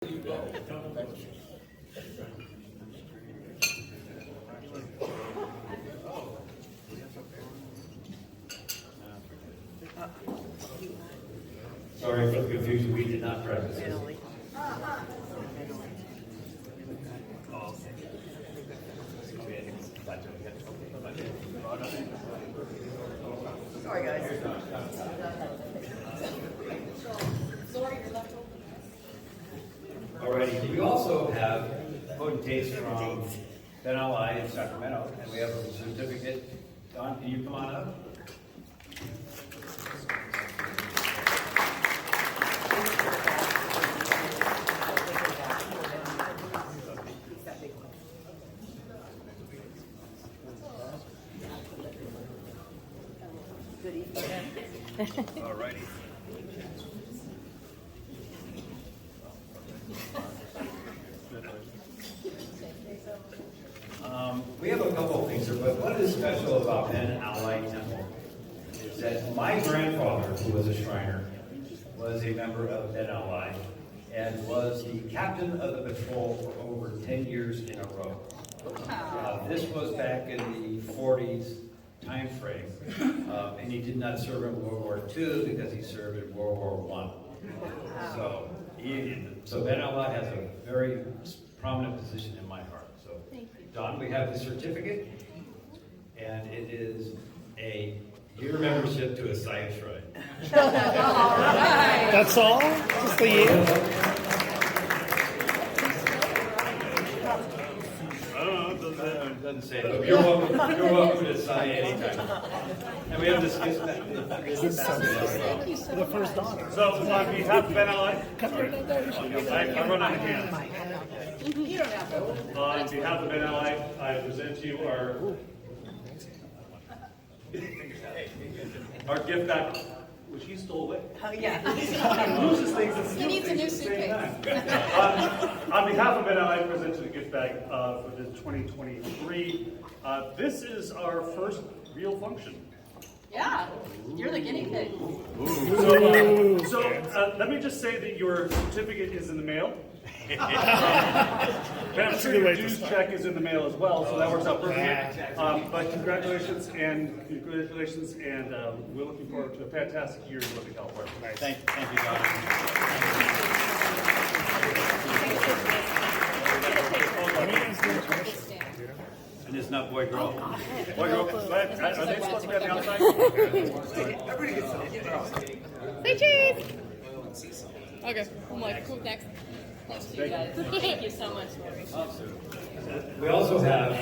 Sorry for the confusion, we did not practice this. Sorry, guys. Alrighty, we also have potentates from Ben Ali in Sacramento, and we have a certificate. Don, can you come on up? Good evening. Alrighty. We have a couple of things here, but what is special about Ben Ali Temple is that my grandfather, who was a Shriner, was a member of Ben Ali and was the captain of the patrol for over 10 years in a row. This was back in the 40s time frame, and he did not serve in World War II because he served in World War I. So Ben Ali has a very prominent position in my heart. So, Don, we have the certificate, and it is a year membership to a science shrine. That's all? Just the year? It doesn't say that. You're welcome to sign anytime. And we have this gift back. The first daughter. So, on behalf of Ben Ali, I run out of hands. On behalf of Ben Ali, I present to you our gift bag, which he stole away. Oh, yeah. He needs a new suitcase. On behalf of Ben Ali, I present you the gift bag for the 2023. This is our first real function. Yeah, you're the guinea pig. So let me just say that your certificate is in the mail. And I'm sure your dues check is in the mail as well, so that works out perfectly. But congratulations, and we're looking forward to a fantastic year in Living California. Thank you, Don. And it's not boy girl. Boy, girl, are they supposed to be on the outside? Say cheese! Okay, I'm like, cool, next. Thanks to you guys. Thank you so much, Lori. We also have